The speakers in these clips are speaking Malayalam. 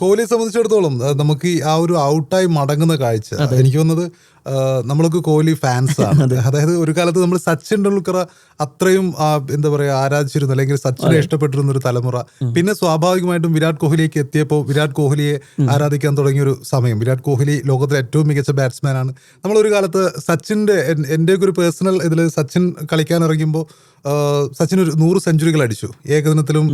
കോഹ്ലിയെ സംബന്ധിച്ചിടത്തോളം നമുക്ക് ഈ ആ ഒരു ഔട്ടായി മടങ്ങുന്ന കാഴ്ച എനിക്ക് തോന്നുന്നത് നമ്മളൊക്കെ കോഹ്ലി ഫാൻസ് ആണ്. അതായത് ഒരു കാലത്ത് നമ്മൾ സച്ചിൻ ടെണ്ടുൽക്കർ അത്രയും എന്താ പറയുക ആരാധിച്ചിരുന്നു, അല്ലെങ്കിൽ സച്ചിനെ ഇഷ്ടപ്പെട്ടിരുന്ന ഒരു തലമുറ. പിന്നെ സ്വാഭാവികമായിട്ടും വിരാട് കോഹ്ലിയേക്ക് എത്തിയപ്പോൾ വിരാട് കോഹ്ലിയെ ആരാധിക്കാൻ തുടങ്ങിയൊരു സമയം. വിരാട് കോഹ്ലി ലോകത്തിലെ ഏറ്റവും മികച്ച ബാറ്റ്സ്മാനാണ്. നമ്മളൊരു കാലത്ത് സച്ചിൻ്റെ എൻ്റെയൊക്കെ ഒരു പേഴ്സണൽ ഇതിൽ സച്ചിൻ കളിക്കാൻ ഇറങ്ങുമ്പോൾ സച്ചിൻ ഒരു 100 സെഞ്ചുറികൾ അടിച്ചു. ഏകദിനത്തിലും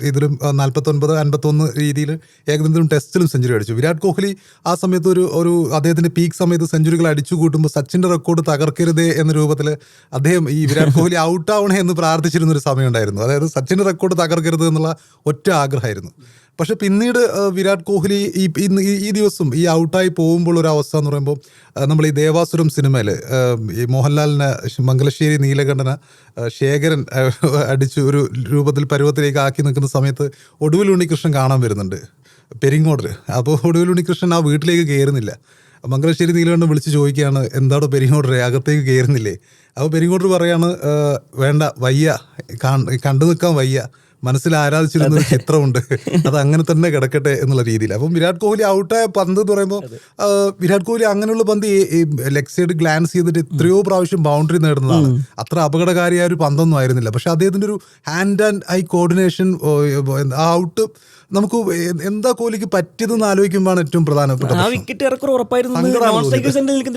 ഇതിലും 49, 51 രീതിയിൽ ഏകദിനത്തിലും ടെസ്റ്റിലും സെഞ്ചുറി അടിച്ചു. വിരാട് കോഹ്ലി ആ സമയത്ത് ഒരു അദ്ദേഹത്തിന്റെ പീക്ക് സമയത്ത് സെഞ്ചുറികൾ അടിച്ചു കൂട്ടുമ്പോൾ സച്ചിന്റെ റെക്കോർഡ് തകർക്കരുതേ എന്ന രൂപത്തിൽ അദ്ദേഹം ഈ വിരാട് കോഹ്ലി ഔട്ടാവണേ എന്ന് പ്രാർത്ഥിച്ചിരുന്ന ഒരു സമയം ഉണ്ടായിരുന്നു. അതായത് സച്ചിന്റെ റെക്കോർഡ് തകർക്കരുത് എന്നുള്ള ഒറ്റ ആഗ്രഹമായിരുന്നു. പക്ഷെ പിന്നീട് വിരാട് കോഹ്ലി ഈ ദിവസം ഈ ഔട്ടായി പോകുമ്പോൾ ഒരു അവസ്ഥ എന്ന് പറയുമ്പോൾ നമ്മൾ ഈ ദേവാസുരം സിനിമയിൽ ഈ മോഹൻലാലിനെ മംഗലശ്ശേരി നീലകണ്ഠന ശേഖരൻ അടിച്ചു ഒരു രൂപത്തിൽ പരുവത്തിലേക്ക് ആക്കി നിൽക്കുന്ന സമയത്ത് ഒടുവിൽ ഉണ്ണികൃഷ്ണൻ കാണാൻ വരുന്നുണ്ട് പെരിങ്ങോടിൽ. അപ്പോൾ ഒടുവിൽ ഉണ്ണികൃഷ്ണൻ ആ വീട്ടിലേക്ക് കയറുന്നില്ല. മംഗലശ്ശേരി നീലകണ്ഠൻ വിളിച്ച് ചോദിക്കുകയാണ്, എന്താണോ പെരിങ്ങോടരെ അകത്തേക്ക് കയറുന്നില്ലേ? അപ്പോൾ പെരിങ്ങോടർ പറയാണ്, വേണ്ട, വയ്യ, കണ്ടു നിൽക്കാൻ വയ്യ, മനസ്സിൽ ആരാധിച്ചിരുന്ന ഒരു ചിത്രമുണ്ട്, അത് അങ്ങനെ തന്നെ കിടക്കട്ടെ എന്നുള്ള രീതിയിൽ. അപ്പം വിരാട് കോഹ്ലി ഔട്ടായ പന്ത് എന്ന് പറയുമ്പോൾ വിരാട് കോഹ്ലി അങ്ങനെയുള്ള പന്ത് ലെഗ് സൈഡ് ഗ്ലാൻസ് ചെയ്തിട്ട് എത്രയോ പ്രാവശ്യം ബൗണ്ടറി നേടുന്നതാണ്. അത്ര അപകടകാരിയായ ഒരു പന്തൊന്നും ആയിരുന്നില്ല. പക്ഷെ അദ്ദേഹത്തിൻ്റെ ഒരു ഹാൻഡ് ആൻഡ് ഐ കോർഡിനേഷൻ, ആ ഔട്ട് നമുക്ക് എന്താ കോഹ്ലിക്ക് പറ്റിയതെന്ന് ആലോചിക്കുമ്പോഴാണ് ഏറ്റവും പ്രധാനപ്പെട്ട ആ വിക്കറ്റ് ഇറക്കുറ ഉറപ്പായിരുന്നു.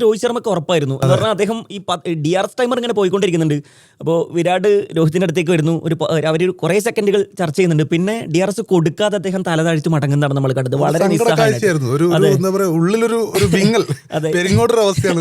രോഹിത് ശർമ്മക്ക് ഉറപ്പായിരുന്നു. എന്ന് പറഞ്ഞാൽ അദ്ദേഹം ഈ DRS ടൈമർ ഇങ്ങനെ പോയിക്കൊണ്ടിരിക്കുന്നുണ്ട്. അപ്പോൾ വിരാട് രോഹിത്തിന്റെ അടുത്തേക്ക് വരുന്നു, അവർ കുറേ സെക്കൻഡുകൾ ചർച്ച ചെയ്യുന്നുണ്ട്. പിന്നെ DRS കൊടുക്കാതെ അദ്ദേഹം തലതാഴ്ച മടങ്ങുന്നതാണ് നമ്മൾ കണ്ടത്. വളരെ ഉള്ളിലൊരു വിങ്ങൽ, പെരിങ്ങോട്ടൊരു അവസ്ഥയാണ്.